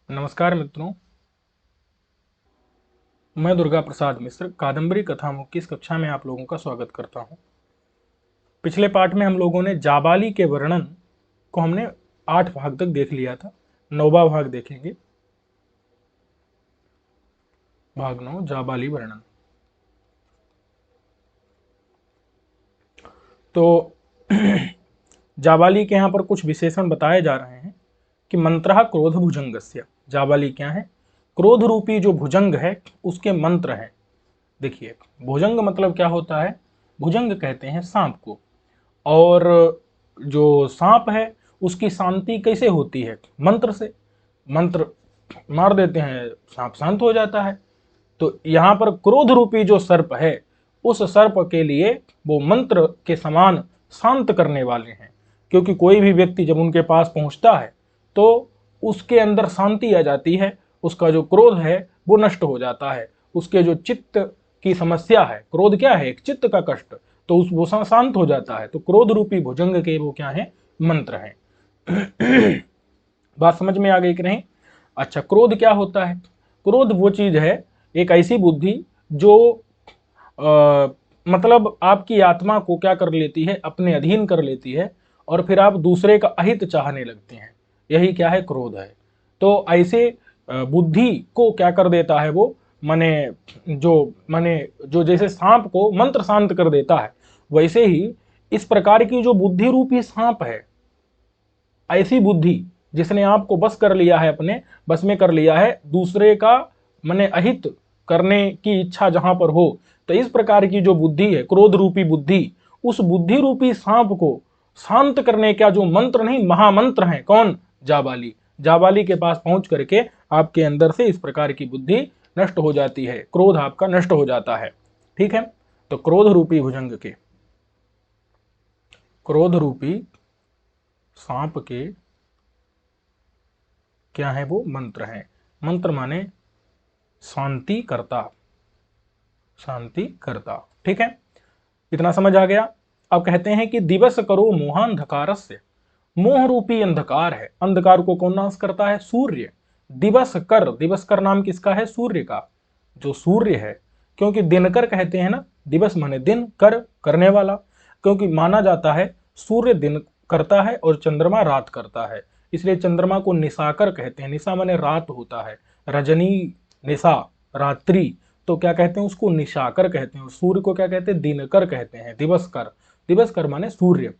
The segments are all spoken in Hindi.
नमस्कार मित्रों, मैं दुर्गा प्रसाद मिश्र कादम्बरी कथामुख की इस कक्षा में आप लोगों का स्वागत करता हूं। पिछले पाठ में हम लोगों ने जाबाली के वर्णन को हमने 8 भाग तक देख लिया था। 9वां भाग देखेंगे। भाग 9 जाबाली वर्णन। तो जाबाली के यहाँ पर कुछ विशेषण बताए जा रहे हैं कि मंत्रः क्रोध भुजंगस्य। जाबाली क्या है? क्रोध रूपी जो भुजंग है उसके मंत्र हैं। देखिए, भुजंग मतलब क्या होता है? भुजंग कहते हैं सांप को। और जो सांप है उसकी शांति कैसे होती है? मंत्र से। मंत्र मार देते हैं, सांप शांत हो जाता है। तो यहां पर क्रोध रूपी जो सर्प है उस सर्प के लिए वो मंत्र के समान शांत करने वाले हैं। क्योंकि कोई भी व्यक्ति जब उनके पास पहुंचता है तो उसके अंदर शांति आ जाती है, उसका जो क्रोध है वो नष्ट हो जाता है। उसके जो चित्त की समस्या है, क्रोध क्या है? एक चित्त का कष्ट, तो उस वो शांत हो जाता है। तो क्रोध रूपी भुजंग के वो क्या है? मंत्र हैं। बात समझ में आ गई कि नहीं? अच्छा, क्रोध क्या होता है? क्रोध वो चीज है, एक ऐसी बुद्धि जो मतलब आपकी आत्मा को क्या कर लेती है? अपने अधीन कर लेती है और फिर आप दूसरे का अहित चाहने लगते हैं। यही क्या है? क्रोध है। तो ऐसे बुद्धि को क्या कर देता है वो? माने जो जैसे सांप को मंत्र शांत कर देता है, वैसे ही इस प्रकार की जो बुद्धि रूपी सांप है, ऐसी बुद्धि जिसने आपको बस कर लिया है, अपने बस में कर लिया है, दूसरे का माने अहित करने की इच्छा जहां पर हो, तो इस प्रकार की जो बुद्धि है, क्रोध रूपी बुद्धि, उस बुद्धि रूपी सांप को शांत करने का जो मंत्र नहीं, महामंत्र है कौन? जाबाली। जाबाली के पास पहुंच करके आपके अंदर से इस प्रकार की बुद्धि नष्ट हो जाती है, क्रोध आपका नष्ट हो जाता है। ठीक है? तो क्रोध रूपी भुजंग के, क्रोध रूपी सांप के क्या है? वो मंत्र है। मंत्र माने शांति करता, शांति करता। ठीक है, इतना समझ आ गया। अब कहते हैं कि दिवस करो मोहांधकारस्य। मोह रूपी अंधकार है, अंधकार को कौन नाश करता है? सूर्य। दिवस कर, दिवस कर नाम किसका है? सूर्य का। जो सूर्य है, क्योंकि दिनकर कहते हैं ना, दिवस माने दिन, कर करने वाला। क्योंकि माना जाता है सूर्य दिन करता है और चंद्रमा रात करता है, इसलिए चंद्रमा को निशाकर कहते हैं। निशा माने रात होता है, रजनी, निशा, रात्रि। तो क्या कहते हैं उसको? निशाकर कहते हैं। सूर्य को क्या कहते हैं? दिनकर कहते हैं, दिवसकर। दिवसकर माने सूर्य।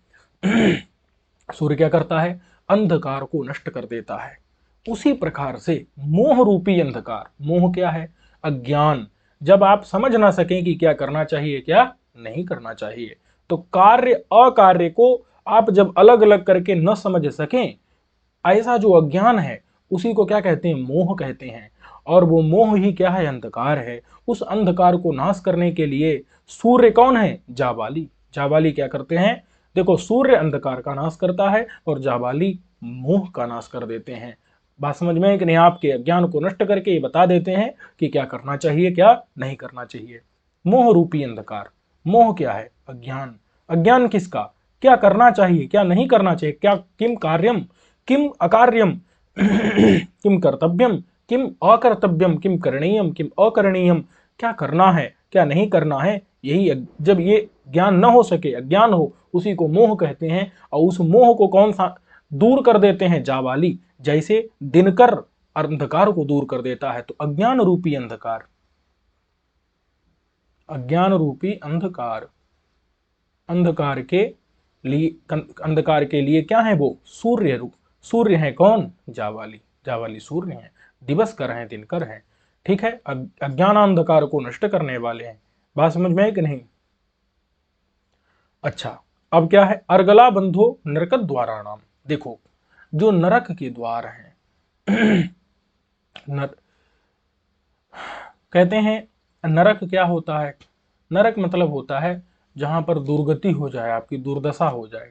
सूर्य क्या करता है? अंधकार को नष्ट कर देता है। उसी प्रकार से मोह रूपी अंधकार, मोह क्या है? अज्ञान। जब आप समझ ना सकें कि क्या करना चाहिए, क्या नहीं करना चाहिए, तो कार्य अकार्य को आप जब अलग अलग करके न समझ सकें, ऐसा जो अज्ञान है उसी को क्या कहते हैं? मोह कहते हैं। और वो मोह ही क्या है? अंधकार है। उस अंधकार को नाश करने के लिए सूर्य कौन है? जाबाली। जाबाली क्या करते हैं? देखो, सूर्य अंधकार का नाश करता है और जाबाली मोह का नाश कर देते हैं। बात समझ में है कि नहीं? आपके अज्ञान को नष्ट करके ये बता देते हैं कि क्या करना चाहिए, क्या नहीं करना चाहिए। मोह रूपी अंधकार। मोह क्या है? अज्ञान। अज्ञान किसका? क्या करना चाहिए, क्या नहीं करना चाहिए, क्या किम कार्यम किम अकार्यम, किम कर्तव्यम किम अकर्तव्यम, किम करणीयम किम अकरणीयम, क्या करना है, क्या नहीं करना है। यही जब ये ज्ञान न हो सके, अज्ञान हो, उसी को मोह कहते हैं। और उस मोह को कौन सा दूर कर देते हैं? जाबाली। जैसे दिनकर अंधकार को दूर कर देता है, तो अज्ञान रूपी अंधकार, अज्ञान रूपी अंधकार, अंधकार के लिए, अंधकार के लिए क्या है? वो सूर्य रूप, सूर्य है कौन? जाबाली। जाबाली सूर्य है, दिवसकर हैं, दिनकर हैं। ठीक है, अज्ञान अंधकार को नष्ट करने वाले हैं। बात समझ में है कि नहीं? अच्छा, अब क्या है? अर्गला बंधो नरक द्वारा नाम। देखो, जो नरक के द्वार हैं, नर, कहते हैं नरक क्या होता है? नरक मतलब होता है जहां पर दुर्गति हो जाए, आपकी दुर्दशा हो जाए।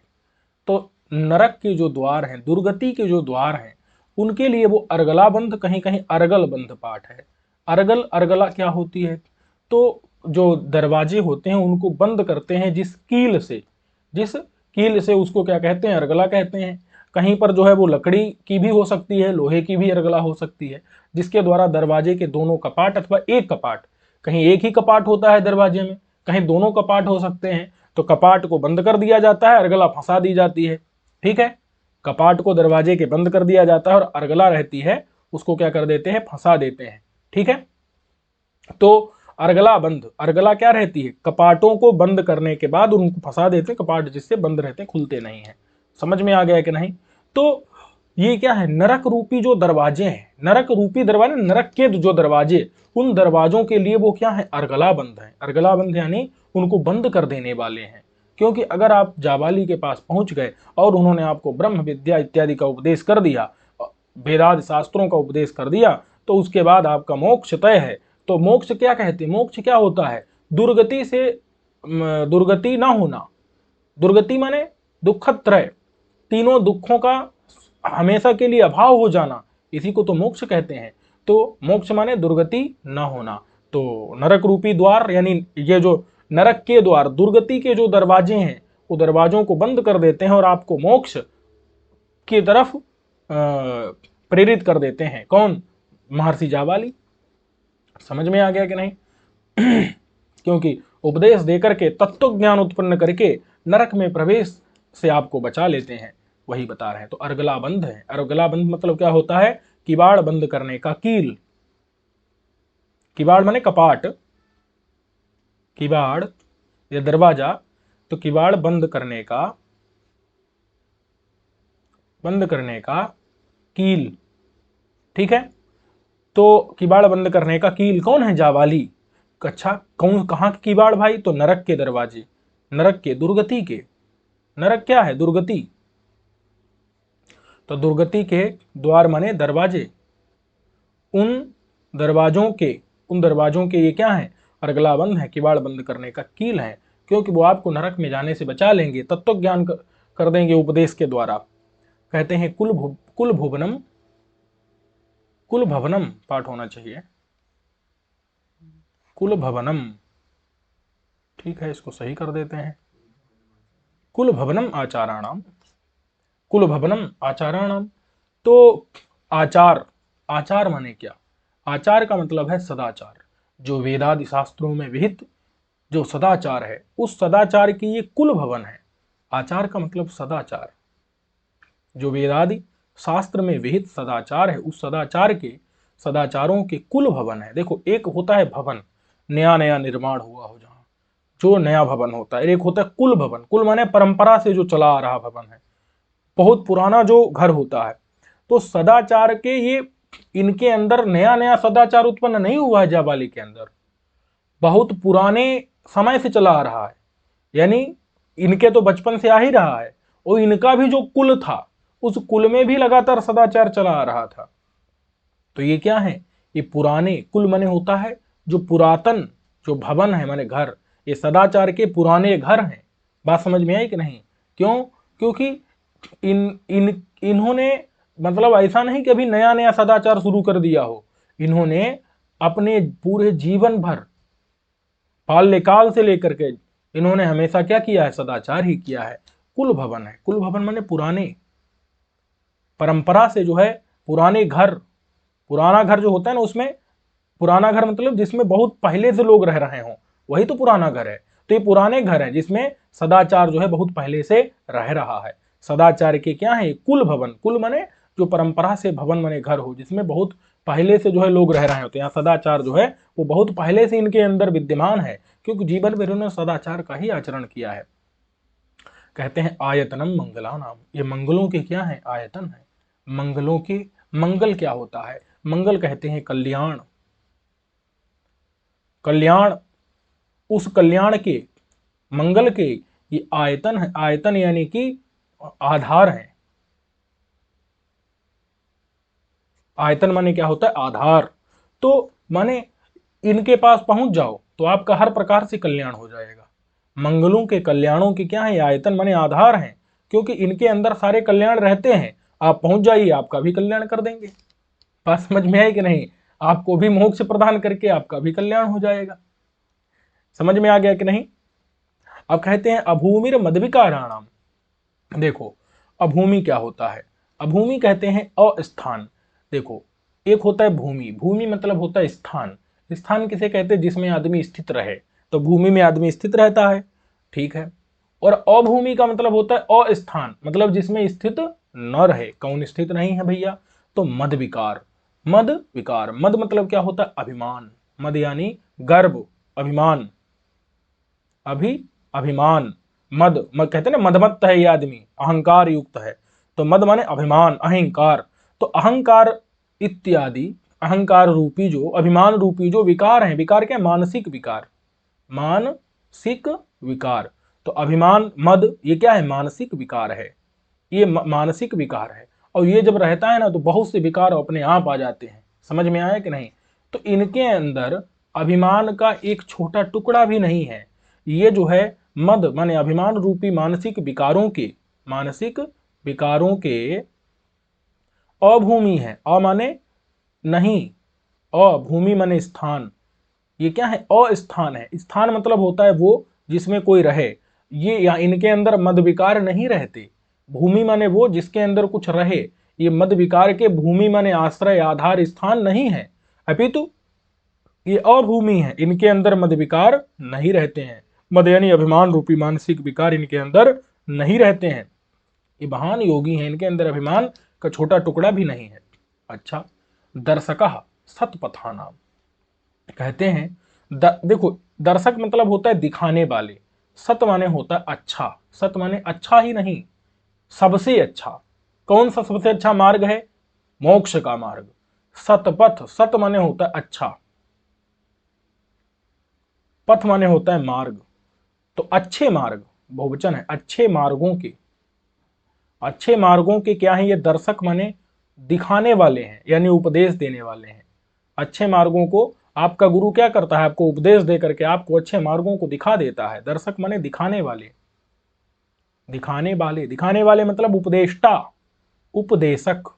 तो नरक के जो द्वार हैं, दुर्गति के जो द्वार हैं, उनके लिए वो अर्गला बंध, कहीं कहीं अर्गल बंध पाठ है। अर्गल, अर्गला क्या होती है? तो जो दरवाजे होते हैं उनको बंद करते हैं जिस कील से, जिस कील से, उसको क्या कहते हैं? अर्गला कहते हैं। कहीं पर जो है वो लकड़ी की भी हो सकती है, लोहे की भी अर्गला हो सकती है, जिसके द्वारा दरवाजे के दोनों कपाट अथवा एक कपाट, कहीं एक ही कपाट होता है दरवाजे में, कहीं दोनों कपाट हो सकते हैं, तो कपाट को बंद कर दिया जाता है, अर्गला फंसा दी जाती है। ठीक है, कपाट को दरवाजे के बंद कर दिया जाता है और अर्गला रहती है उसको क्या कर देते हैं, फंसा देते हैं। ठीक है, तो अर्गला बंद, अर्गला क्या रहती है, कपाटों को बंद करने के बाद उनको फंसा देते, कपाट जिससे बंद रहते, खुलते नहीं है। समझ में आ गया कि नहीं? तो ये क्या है, नरक रूपी जो दरवाजे हैं, नरक रूपी दरवाजे, नरक के जो दरवाजे, उन दरवाजों के लिए वो क्या है, अर्गला बंद है। अर्गला बंद यानी उनको बंद कर देने वाले हैं। क्योंकि अगर आप जाबाली के पास पहुंच गए और उन्होंने आपको ब्रह्म विद्या इत्यादि का उपदेश कर दिया, वेदांत शास्त्रों का उपदेश कर दिया, तो उसके बाद आपका मोक्ष तय है। तो मोक्ष क्या कहते हैं, मोक्ष क्या होता है, दुर्गति से दुर्गति ना होना। दुर्गति माने दुखत्रय, तीनों दुखों का हमेशा के लिए अभाव हो जाना, इसी को तो मोक्ष कहते हैं। तो मोक्ष माने दुर्गति न होना। तो नरक रूपी द्वार यानी ये जो नरक के द्वार, दुर्गति के जो दरवाजे हैं, वो दरवाजों को बंद कर देते हैं और आपको मोक्ष की तरफ प्रेरित कर देते हैं। कौन, महर्षि जाबाली। समझ में आ गया कि नहीं? क्योंकि उपदेश देकर के तत्व ज्ञान उत्पन्न करके नरक में प्रवेश से आपको बचा लेते हैं, वही बता रहे हैं। तो अर्गला बंद है, अर्गला बंद मतलब क्या होता है, किवाड़ बंद करने का कील। किवाड़ माने कपाट, किवाड़ या दरवाजा, तो किवाड़ बंद करने का, बंद करने का कील। ठीक है, तो किवाड़ बंद करने का कील कौन है, जाबाली। अच्छा, कौन, कहां के किवाड़ भाई, तो नरक के दरवाजे, नरक के, दुर्गति के। नरक क्या है, दुर्गति, तो दुर्गति के द्वार माने दरवाजे, उन दरवाजों के ये क्या है, अर्गला बंद है, किवाड़ बंद करने का कील है। क्योंकि वो आपको नरक में जाने से बचा लेंगे, तत्व ज्ञान कर देंगे उपदेश के द्वारा। कहते हैं कुल भुवनम, कुल भवनम पाठ होना चाहिए, कुल भवनम। ठीक है, इसको सही कर देते हैं, कुल भवनम आचाराणाम, कुल भवनम आचाराणाम। तो आचार, आचार माने क्या, आचार का मतलब है सदाचार। जो वेदादि शास्त्रों में विहित जो सदाचार है, उस सदाचार की ये कुल भवन है। आचार का मतलब सदाचार, जो वेदादि शास्त्र में विहित सदाचार है, उस सदाचार के, सदाचारों के कुल भवन है। देखो, एक होता है भवन, नया नया निर्माण हुआ हो जहां, जो नया भवन होता है, एक होता है कुल भवन, कुल माने परंपरा से जो चला आ रहा भवन है, बहुत पुराना जो घर होता है। तो सदाचार के ये, इनके अंदर नया नया सदाचार उत्पन्न नहीं हुआ है जाबाली के अंदर, बहुत पुराने समय से चला आ रहा है, यानी इनके तो बचपन से आ ही रहा है, और इनका भी जो कुल था, उस कुल में भी लगातार सदाचार चला आ रहा था। तो ये क्या है, ये पुराने, कुल माने होता है जो पुरातन, जो भवन है माने घर, ये सदाचार के पुराने घर हैं। बात समझ में आई कि नहीं? क्यों? क्योंकि इन्होंने मतलब ऐसा नहीं कि अभी नया नया सदाचार शुरू कर दिया हो, इन्होंने अपने पूरे जीवन भर, बाल्यकाल से लेकर के इन्होंने हमेशा क्या किया है, सदाचार ही किया है। कुल भवन है, कुल भवन माने पुराने, परंपरा से जो है पुराने घर, पुराना घर जो होता है ना, उसमें पुराना घर मतलब जिसमें बहुत पहले से लोग रह रहे हों, वही तो पुराना घर है। तो ये पुराने घर है जिसमें सदाचार जो है बहुत पहले से रह रहा है। सदाचार के क्या है, कुल भवन, कुल माने जो परंपरा से भवन माने घर हो, जिसमें बहुत पहले से जो है लोग रह रहे होते हैं। यहाँ सदाचार जो है वो बहुत पहले से इनके अंदर विद्यमान है, क्योंकि जीवन भर उन्होंने सदाचार का ही आचरण किया है। कहते हैं आयतनम मंगला नाम, ये मंगलों के क्या है, आयतन है। मंगलों के, मंगल क्या होता है, मंगल कहते हैं कल्याण, कल्याण, उस कल्याण के, मंगल के ये आयतन है। आयतन यानी कि आधार है। आयतन माने क्या होता है, आधार। तो माने इनके पास पहुंच जाओ तो आपका हर प्रकार से कल्याण हो जाएगा। मंगलों के, कल्याणों के क्या है, आयतन माने आधार है, क्योंकि इनके अंदर सारे कल्याण रहते हैं। आप पहुंच जाइए, आपका भी कल्याण कर देंगे। बात समझ में आई कि नहीं? आपको भी मोक्ष प्रदान करके आपका भी कल्याण हो जाएगा। समझ में आ गया कि नहीं? अब कहते हैं अभूमिर मदविकाराणाम। देखो, अभूमि क्या होता है? अभूमि कहते हैं अस्थान। देखो, एक होता है भूमि, भूमि मतलब होता है स्थान। स्थान किसे कहते हैं? जिसमें आदमी स्थित रहे, तो भूमि में आदमी स्थित रहता है, ठीक है। और अभूमि का मतलब होता है अस्थान, मतलब जिसमें स्थित न रहे। कौन स्थित नहीं है भैया? तो मद विकार। मद विकार, मद मतलब क्या होता है? अभिमान। मद यानी गर्व, अभिमान, अभिमान। मद कहते हैं ना, मदमत्त है ये आदमी, अहंकार युक्त है। तो मद माने अभिमान, अहंकार। तो अहंकार इत्यादि, अहंकार रूपी जो, अभिमान रूपी जो विकार है, विकार क्या? मानसिक विकार, मानसिक विकार। तो अभिमान, मद, ये क्या है? मानसिक विकार है। ये मानसिक विकार है। और ये जब रहता है ना, तो बहुत से विकार अपने आप आ जाते हैं। समझ में आया कि नहीं? तो इनके अंदर अभिमान का एक छोटा टुकड़ा भी नहीं है। ये जो है मद माने अभिमान रूपी मानसिक विकारों के, मानसिक विकारों के अभूमि है। अ माने नहीं, अभूमि माने स्थान। ये क्या है? अस्थान है। स्थान मतलब होता है वो जिसमें कोई रहे। ये या इनके अंदर मद विकार नहीं रहते। भूमि माने वो जिसके अंदर कुछ रहे। ये मद विकार के भूमि माने आश्रय, आधार, स्थान नहीं है, अपितु ये अभूमि है। इनके अंदर मद विकार नहीं रहते हैं। मद यानी अभिमान रूपी मानसिक विकार इनके अंदर नहीं रहते हैं। ये महान योगी हैं, इनके अंदर अभिमान का छोटा टुकड़ा भी नहीं है। अच्छा, दर्शकः सत्पथानाम कहते हैं। देखो, दर्शक मतलब होता है दिखाने वाले। सत माने होता है अच्छा। सत माने अच्छा ही नहीं, सबसे अच्छा। कौन सा सबसे अच्छा मार्ग है? मोक्ष का मार्ग। सतपथ, सत माने होता है अच्छा, पथ माने होता है मार्ग। तो अच्छे मार्ग, बहुवचन है, अच्छे मार्गों के, अच्छे मार्गों के क्या है? ये दर्शक माने दिखाने वाले हैं, यानी उपदेश देने वाले हैं। अच्छे मार्गों को आपका गुरु क्या करता है? आपको उपदेश दे करके आपको अच्छे मार्गों को दिखा देता है। दर्शक माने दिखाने वाले, दिखाने वाले, दिखाने वाले मतलब उपदेष्टा, उपदेशक।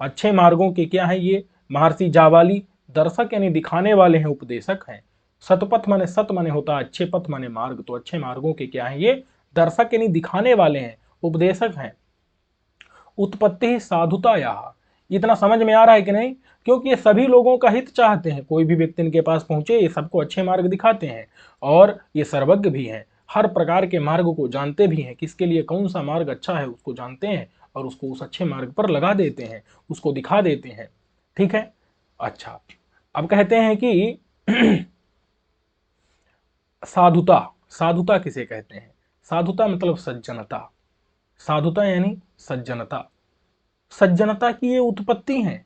अच्छे मार्गों के क्या है? ये महर्षि जावाली दर्शक यानी दिखाने वाले हैं, उपदेशक हैं। सतपथ माने, सत माने होता है अच्छे, पथ माने मार्ग। तो अच्छे मार्गों के क्या है? ये दर्शक यानी दिखाने वाले हैं, उपदेशक हैं। उत्पत्ति साधुता, यह इतना समझ में आ रहा है कि नहीं? क्योंकि ये सभी लोगों का हित चाहते हैं। कोई भी व्यक्ति इनके पास पहुंचे, ये सबको अच्छे मार्ग दिखाते हैं। और ये सर्वज्ञ भी हैं, हर प्रकार के मार्ग को जानते भी हैं। किसके लिए कौन सा मार्ग अच्छा है उसको जानते हैं, और उसको उस अच्छे मार्ग पर लगा देते हैं, उसको दिखा देते हैं। ठीक है। अच्छा, अब कहते हैं कि साधुता, साधुता किसे कहते हैं? साधुता मतलब सज्जनता। साधुता यानी सज्जनता। सज्जनता की ये उत्पत्ति है,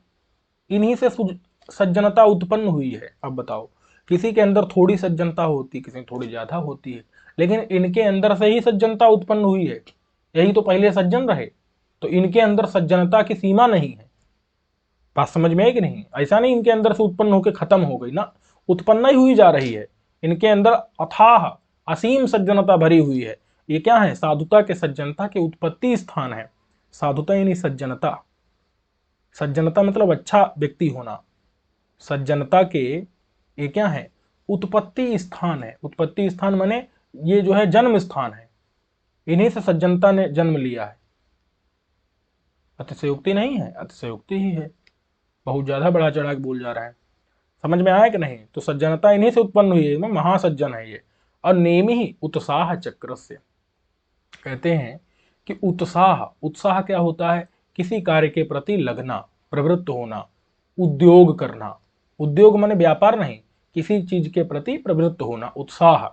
इन्हीं से सज्जनता उत्पन्न हुई है। अब बताओ, किसी के अंदर थोड़ी सज्जनता होती है, किसी में थोड़ी ज्यादा होती है, लेकिन इनके अंदर से ही सज्जनता उत्पन्न हुई है। यही तो पहले सज्जन रहे, तो इनके अंदर सज्जनता की सीमा नहीं है। बात समझ में है कि नहीं? ऐसा नहीं इनके अंदर से उत्पन्न होकर खत्म हो गई ना, उत्पन्न ही हुई जा रही है। इनके अंदर अथाह असीम सज्जनता भरी हुई है। ये क्या है? साधुता के, सज्जनता के उत्पत्ति स्थान है। साधुता यानी सज्जनता। सज्जनता मतलब अच्छा व्यक्ति होना। सज्जनता के ये क्या है? उत्पत्ति स्थान है। उत्पत्ति स्थान माने ये जो है जन्म स्थान है। इन्हीं से सज्जनता ने जन्म लिया है। अतिशयोक्ति नहीं है, अतिशयोक्ति ही है। बहुत ज्यादा बढ़ा चढ़ा के बोल जा रहा है। समझ में आया कि नहीं? तो सज्जनता इन्हीं से उत्पन्न हुई है, महासज्जन है ये। और नेमि ही उत्साह चक्र से कहते हैं कि उत्साह, उत्साह क्या होता है? किसी कार्य के प्रति लगना, प्रवृत्त होना, उद्योग करना। उद्योग माने व्यापार नहीं, किसी चीज के प्रति प्रवृत्त होना, उत्साह।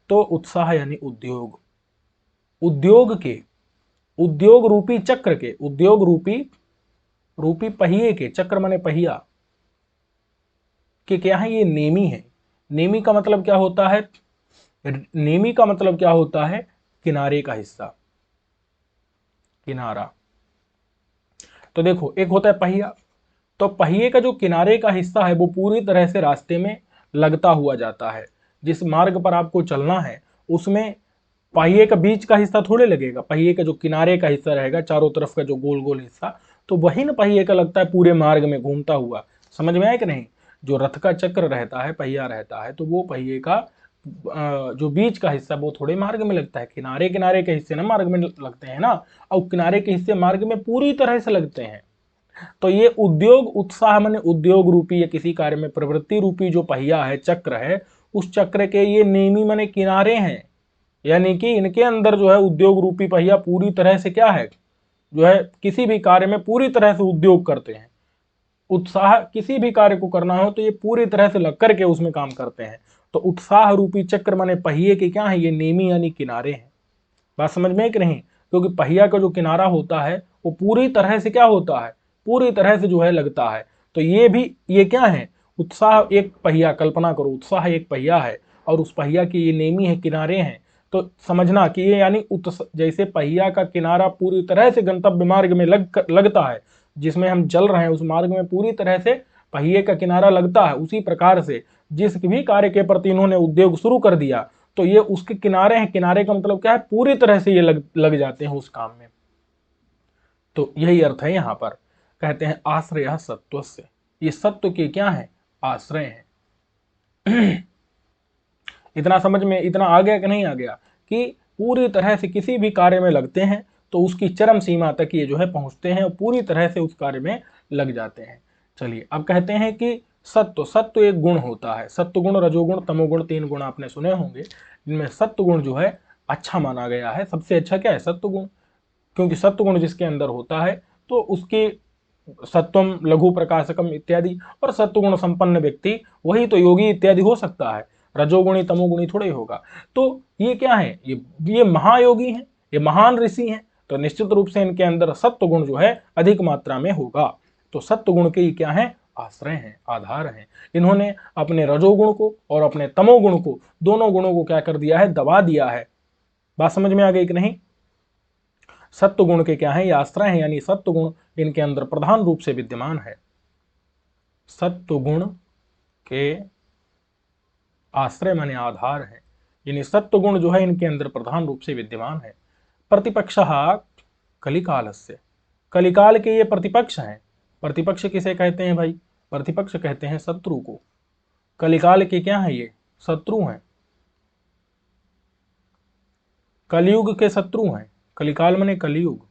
तो उत्साह यानी उद्योग। उद्योग के, उद्योग रूपी चक्र के, उद्योग रूपी, रूपी पहिए के, चक्र माने पहिया कि क्या है? ये नेमी है। नेमी का मतलब क्या होता है? नेमी का मतलब क्या होता है? किनारे का हिस्सा, किनारा। तो देखो, एक होता है पहिया। तो पहिए का जो किनारे का हिस्सा है वो पूरी तरह से रास्ते में लगता हुआ जाता है। जिस मार्ग पर आपको चलना है उसमें पहिए का बीच का हिस्सा थोड़े लगेगा। पहिए का जो किनारे का हिस्सा रहेगा, चारों तरफ का जो गोल गोल हिस्सा, तो वही ना पहिए का लगता है पूरे मार्ग में घूमता हुआ। समझ में आया कि नहीं? जो रथ का चक्र रहता है, पहिया रहता है, तो वो पहिए का जो बीच का हिस्सा वो थोड़े मार्ग में लगता है, किनारे किनारे के हिस्से ना मार्ग में लगते हैं ना, और किनारे के हिस्से मार्ग में पूरी तरह से लगते हैं। तो ये उद्योग उत्साह माने उद्योग रूपी या किसी कार्य में प्रवृत्ति रूपी जो पहिया है, चक्र है, उस चक्र के ये नेमी माने किनारे हैं, यानी कि इनके अंदर जो है उद्योग रूपी पहिया पूरी तरह से क्या है, जो है किसी भी कार्य में पूरी तरह से उद्योग करते हैं। उत्साह किसी भी कार्य को करना हो तो ये पूरी तरह से लग करके उसमें काम करते हैं। तो उत्साह रूपी चक्र माने पहिए के क्या है, ये नेमी यानी किनारे हैं। बात समझ में है कि नहीं? क्योंकि पहिया का जो किनारा होता है वो पूरी तरह से क्या होता है, पूरी तरह से जो है लगता है। तो ये क्या है, उत्साह एक पहिया, कल्पना करो उत्साह एक पहिया है और उस पहिया की ये नेमी है, किनारे हैं। तो समझना कि ये यानी जैसे पहिया का किनारा पूरी तरह से गंतव्य मार्ग में लगता है, जिसमें हम चल रहे हैं उस मार्ग में पूरी तरह से पहिए का किनारा लगता है, उसी प्रकार से जिस भी कार्य के प्रति इन्होंने उद्योग शुरू कर दिया तो ये उसके किनारे हैं। किनारे का मतलब क्या है, पूरी तरह से ये लग जाते हैं उस काम में। तो यही अर्थ है यहां पर। कहते हैं आश्रय सत्वस्य, ये सत्व के क्या है, आश्रय हैं। इतना समझ में, इतना आ गया कि नहीं आ गया, कि पूरी तरह से किसी भी कार्य में लगते हैं तो उसकी चरम सीमा तक ये जो है पहुंचते हैं और पूरी तरह से उस कार्य में लग जाते हैं। चलिए अब कहते हैं कि सत्व, सत्व एक गुण होता है। सत्व गुण, रजोगुण, तमोगुण, 3 गुण आपने सुने होंगे, जिनमें सत्व गुण जो है अच्छा माना गया है। सबसे अच्छा क्या है, सत्व गुण। क्योंकि सत्व गुण जिसके अंदर होता है तो उसके सत्वम, लघु प्रकाशकम इत्यादि, और सत्वगुण संपन्न व्यक्ति वही तो योगी इत्यादि हो सकता है, रजोगुणी तमोगुणी थोड़ा ही होगा। तो ये क्या है, ये महायोगी हैं, ये महान ऋषि हैं, तो निश्चित रूप से इनके अंदर सत्वगुण जो है अधिक मात्रा में होगा। तो सत्वगुण के ये क्या है, आश्रय हैं, आधार हैं। इन्होंने अपने रजोगुण को और अपने तमोगुण को, दोनों गुणों को क्या कर दिया है, दबा दिया है। बात समझ में आ गई कि नहीं? सत्व गुण के क्या है, ये आश्रय है, यानी सत्व गुण इनके अंदर प्रधान रूप से विद्यमान है। सत्व गुण के आश्रय माने आधार है, यानी सत्व गुण जो है इनके अंदर प्रधान रूप से विद्यमान है। प्रतिपक्ष कलिकालस्य, कलिकाल के ये प्रतिपक्ष हैं। प्रतिपक्ष किसे कहते हैं भाई, प्रतिपक्ष कहते हैं शत्रु को। कलिकाल के क्या है, ये शत्रु हैं, कलयुग के शत्रु हैं। कलिकाल माने कलयुग।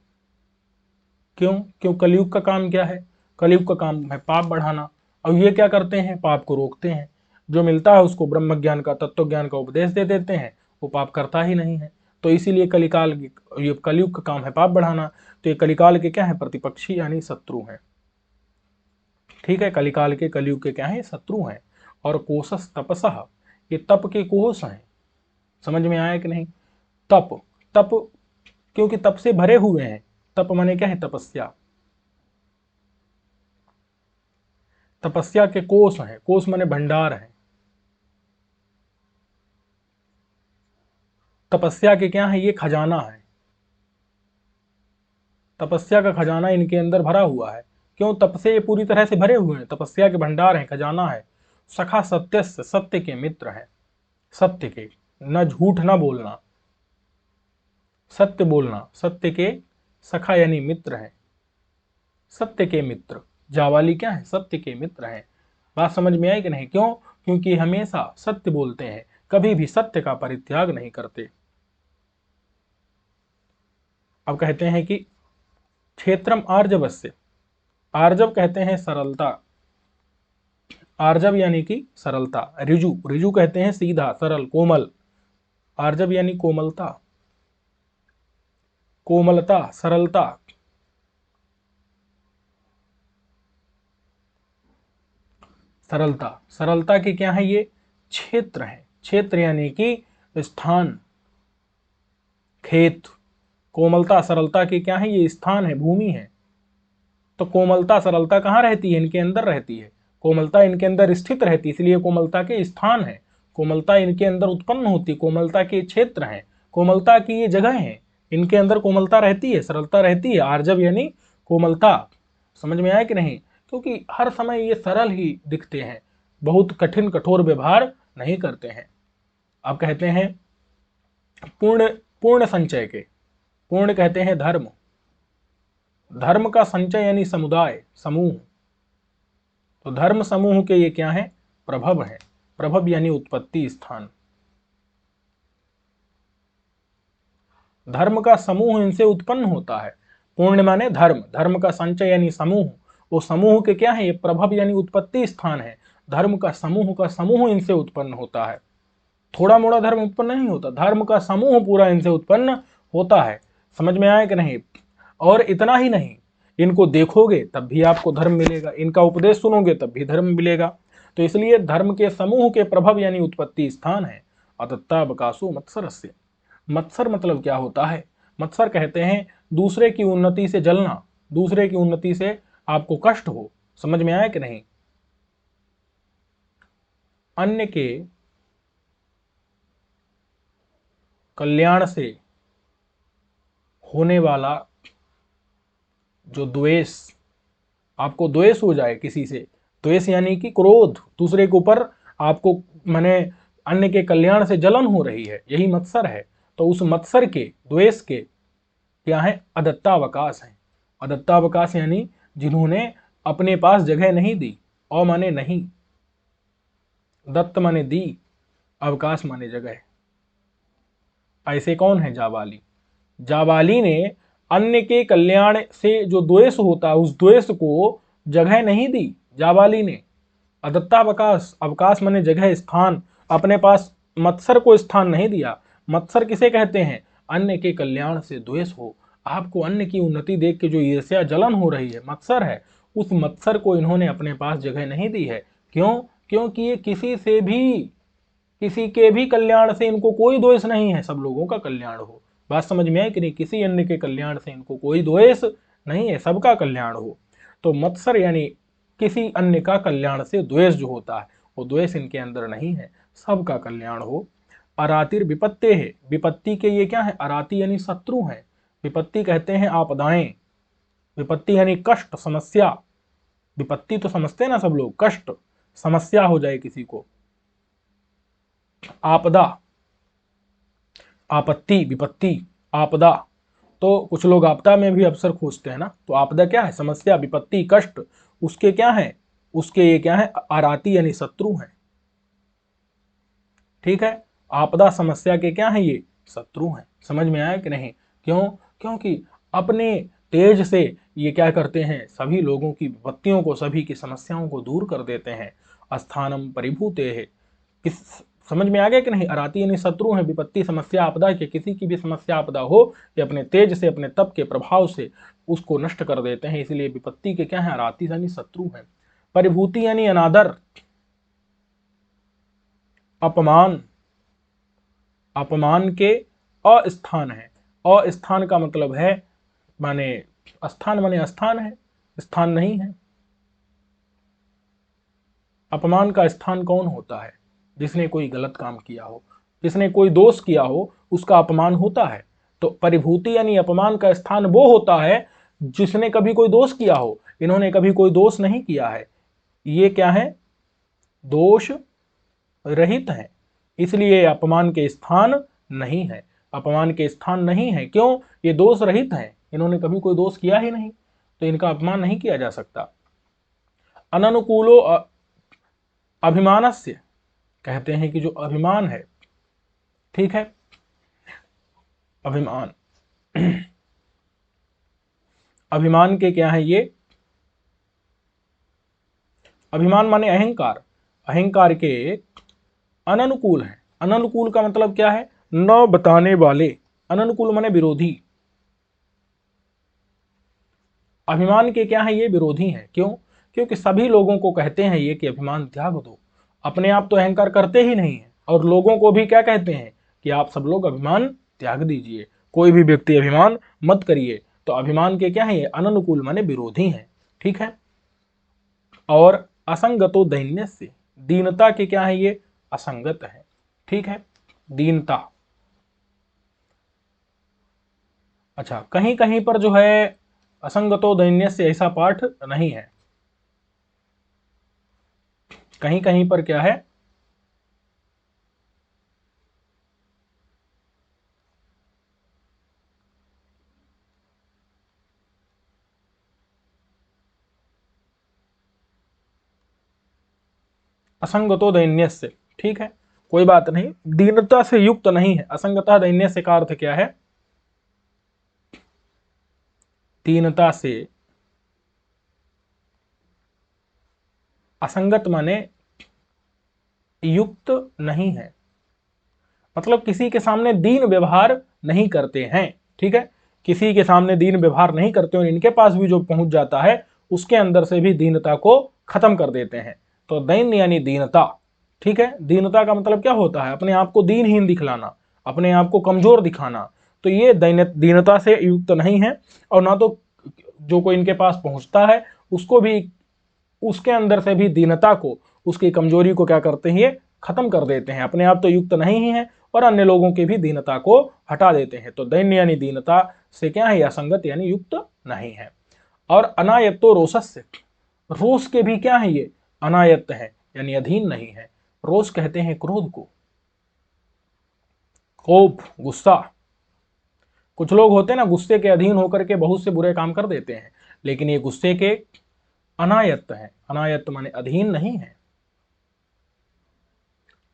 क्यों कलयुग का काम क्या है, कलयुग का काम है पाप बढ़ाना। और ये क्या करते हैं, पाप को रोकते हैं। जो मिलता है उसको ब्रह्म ज्ञान का, तत्व ज्ञान का उपदेश दे देते हैं, वो पाप करता ही नहीं है। तो इसीलिए ये कलयुग का काम है पाप बढ़ाना। तो ये कलिकाल के क्या है, प्रतिपक्षी यानी शत्रु हैं। ठीक है, कलिकाल के, कलयुग के क्या है, शत्रु हैं। और कोशस तपसः, ये तप के कोश हैं। समझ में आया कि नहीं? तप, तप क्योंकि तप से भरे हुए हैं। तप माने क्या है, तपस्या। तपस्या के कोष हैं, कोष माने भंडार है। तपस्या के क्या है, ये खजाना है। तपस्या का खजाना इनके अंदर भरा हुआ है। क्यों, तप से ये पूरी तरह से भरे हुए हैं, तपस्या के भंडार हैं, खजाना है। सखा सत्यस्य, सत्य के मित्र हैं। सत्य के, न झूठ न बोलना, सत्य बोलना, सत्य के सखा यानी मित्र हैं। सत्य के मित्र, जावाली क्या है, सत्य के मित्र हैं। बात समझ में आई कि नहीं? क्यों, क्योंकि हमेशा सत्य बोलते हैं, कभी भी सत्य का परित्याग नहीं करते। अब कहते हैं कि क्षेत्रम आर्जवस्य, आर्जव कहते हैं सरलता, आर्जव यानी कि सरलता। ऋजु, ऋजु कहते हैं सीधा, सरल, कोमल। आर्जव यानी कोमलता, कोमलता, सरलता। सरलता, सरलता के क्या है, ये क्षेत्र है। क्षेत्र यानी कि स्थान, खेत। कोमलता सरलता के क्या है, ये स्थान है, भूमि है। तो कोमलता सरलता कहाँ रहती है, इनके अंदर रहती है। कोमलता इनके अंदर स्थित रहती है, इसलिए कोमलता के स्थान है। कोमलता इनके अंदर उत्पन्न होती, कोमलता के क्षेत्र हैं, कोमलता की ये जगह है, इनके अंदर कोमलता रहती है, सरलता रहती है। आर्जव यानी कोमलता। समझ में आया कि नहीं? क्योंकि हर समय ये सरल ही दिखते हैं, बहुत कठिन कठोर व्यवहार नहीं करते हैं। अब कहते हैं पूर्ण, पूर्ण संचय के, पूर्ण कहते हैं धर्म, धर्म का संचय यानी समुदाय, समूह। तो धर्म समूह के ये क्या है, प्रभव है। प्रभव यानी उत्पत्ति स्थान। धर्म का समूह इनसे उत्पन्न होता है। पुण्य माने धर्म, धर्म का संचय यानी समूह, वो समूह के क्या है, ये प्रभव यानी उत्पत्ति स्थान है। धर्म का समूह इनसे उत्पन्न होता है। थोड़ा मोड़ा धर्म उत्पन्न नहीं होता, धर्म का समूह पूरा इनसे उत्पन्न होता है। समझ में आया कि नहीं? और इतना ही नहीं, इनको देखोगे तब भी आपको धर्म मिलेगा, इनका उपदेश सुनोगे तब भी धर्म मिलेगा। तो इसलिए धर्म के समूह के प्रभव यानी उत्पत्ति स्थान है। अदत्तावकाशो मत्सरस्य। मत्सर मतलब क्या होता है? मत्सर कहते हैं दूसरे की उन्नति से जलना, दूसरे की उन्नति से आपको कष्ट हो। समझ में आया कि नहीं? अन्य के कल्याण से होने वाला जो द्वेष, आपको द्वेष हो जाए किसी से, द्वेष यानी कि क्रोध, दूसरे के ऊपर आपको माने अन्य के कल्याण से जलन हो रही है, यही मत्सर है। तो उस मत्सर के, द्वेष के क्या है? अदत्तावकाश है। अदत्तावकाश यानी जिन्होंने अपने पास जगह नहीं दी। अ माने नहीं, दत्त माने दी, अवकाश माने जगह। ऐसे कौन है? जाबाली। जाबाली ने अन्य के कल्याण से जो द्वेष होता है उस द्वेष को जगह नहीं दी जाबाली ने। अदत्तावकाश, अवकाश माने जगह, स्थान, अपने पास मत्सर को स्थान नहीं दिया। मत्सर किसे कहते हैं? अन्य के कल्याण से द्वेष हो, आपको अन्य की उन्नति देख के जो ईर्ष्या जलन हो रही है, मत्सर है, उस मत्सर को इन्होंने अपने पास जगह नहीं दी है। क्यों? क्योंकि ये किसी से भी, किसी के भी कल्याण से इनको कोई द्वेष नहीं है, सब लोगों का कल्याण हो। बात समझ में आई कि नहीं? किसी अन्य के कल्याण से इनको कोई द्वेष नहीं है, सबका कल्याण हो। तो मत्सर यानी किसी अन्य का कल्याण से द्वेष जो होता है वो द्वेष इनके अंदर नहीं है, सबका कल्याण हो। अरातिर विपत्ति है, विपत्ति के ये क्या है? अराती यानी शत्रु हैं। विपत्ति कहते हैं आपदाएं, विपत्ति यानी कष्ट, समस्या। विपत्ति तो समझते हैं ना सब लोग, कष्ट, समस्या हो जाए किसी को। आपदा, आपत्ति, विपत्ति, आपदा। तो कुछ लोग आपदा में भी अवसर खोजते हैं ना, तो आपदा क्या है? समस्या, विपत्ति, कष्ट, उसके क्या है? उसके ये क्या है? आराती यानी शत्रु हैं। ठीक है, आपदा समस्या के क्या है? ये शत्रु हैं। समझ में आया कि नहीं? क्यों? क्योंकि अपने तेज से ये क्या करते हैं? सभी लोगों की विपत्तियों को, सभी की समस्याओं को दूर कर देते हैं। अस्थानम परिभूते है। किस, समझ में आ गया कि नहीं? अराती यानी शत्रु है, विपत्ति, समस्या, आपदा के, किसी की भी समस्या आपदा हो ये अपने तेज से, अपने तप के प्रभाव से उसको नष्ट कर देते हैं। इसलिए विपत्ति के क्या है? अराती यानी शत्रु है। परिभूति यानी अनादर, अपमान, अपमान के अस्थान है। अस्थान का मतलब है माने स्थान, माने स्थान है, स्थान नहीं है। अपमान का स्थान कौन होता है? जिसने कोई गलत काम किया हो, जिसने कोई दोष किया हो, उसका अपमान होता है। तो परिभूति यानी अपमान का स्थान वो होता है जिसने कभी कोई दोष किया हो। इन्होंने कभी कोई दोष नहीं किया है, ये क्या है? दोष रहित है, इसलिए अपमान के स्थान नहीं है। अपमान के स्थान नहीं है, क्यों? ये दोष रहित है, इन्होंने कभी कोई दोष किया ही नहीं, तो इनका अपमान नहीं किया जा सकता। अननुकूलो अभिमानस्य, कहते हैं कि जो अभिमान है, ठीक है, अभिमान, अभिमान के क्या है? ये अभिमान माने अहंकार, अहंकार के अननुकूल है। अननुकूल का मतलब क्या है? न बताने वाले। अननुकूल माने विरोधी। अभिमान के क्या है? ये विरोधी हैं। क्यों? क्योंकि सभी लोगों को कहते हैं ये कि अभिमान त्याग दो। अपने आप तो अहंकार करते ही नहीं है, और लोगों को भी क्या कहते हैं कि आप सब लोग अभिमान त्याग दीजिए, कोई भी व्यक्ति अभिमान मत करिए। तो अभिमान के क्या है? ये अननुकूल माने विरोधी हैं। ठीक है, और असंगतो दैन्य से, दीनता के क्या है? ये असंगत है। ठीक है, दीनता। अच्छा, कहीं कहीं पर जो है असंगतो दैन्य से ऐसा पाठ नहीं है, कहीं कहीं पर क्या है? असंगतो दैन्य से। ठीक है, कोई बात नहीं, दीनता से युक्त नहीं है। असंगता दैन्य से का अर्थ क्या है? दीनता से, असंगत माने युक्त नहीं है, मतलब किसी के सामने दीन व्यवहार नहीं करते हैं। ठीक है, किसी के सामने दीन व्यवहार नहीं करते और इनके पास भी जो पहुंच जाता है उसके अंदर से भी दीनता को खत्म कर देते हैं। तो दैन यानी दीनता। ठीक है, दीनता का मतलब क्या होता है? अपने आप को दीनहीन दिखलाना, अपने आप को कमजोर दिखाना। तो ये दीनता से युक्त नहीं है, और ना तो जो कोई इनके पास पहुंचता है उसको भी, उसके अंदर से भी दीनता को, उसकी कमजोरी को क्या करते हैं? ये खत्म कर देते हैं। अपने आप तो युक्त नहीं ही है और अन्य लोगों की भी दीनता को हटा देते हैं। तो दैन्य यानी दीनता से क्या है? असंगत यानी युक्त नहीं है। और अनायत्तो रोषस्य, रोष के भी क्या है? ये अनायत्त है यानी अधीन नहीं है। रोष कहते हैं क्रोध को, कोप, गुस्सा। कुछ लोग होते हैं ना, गुस्से के अधीन होकर के बहुत से बुरे काम कर देते हैं, लेकिन ये गुस्से के अनायत्त है। अनायत्त माने अधीन नहीं है।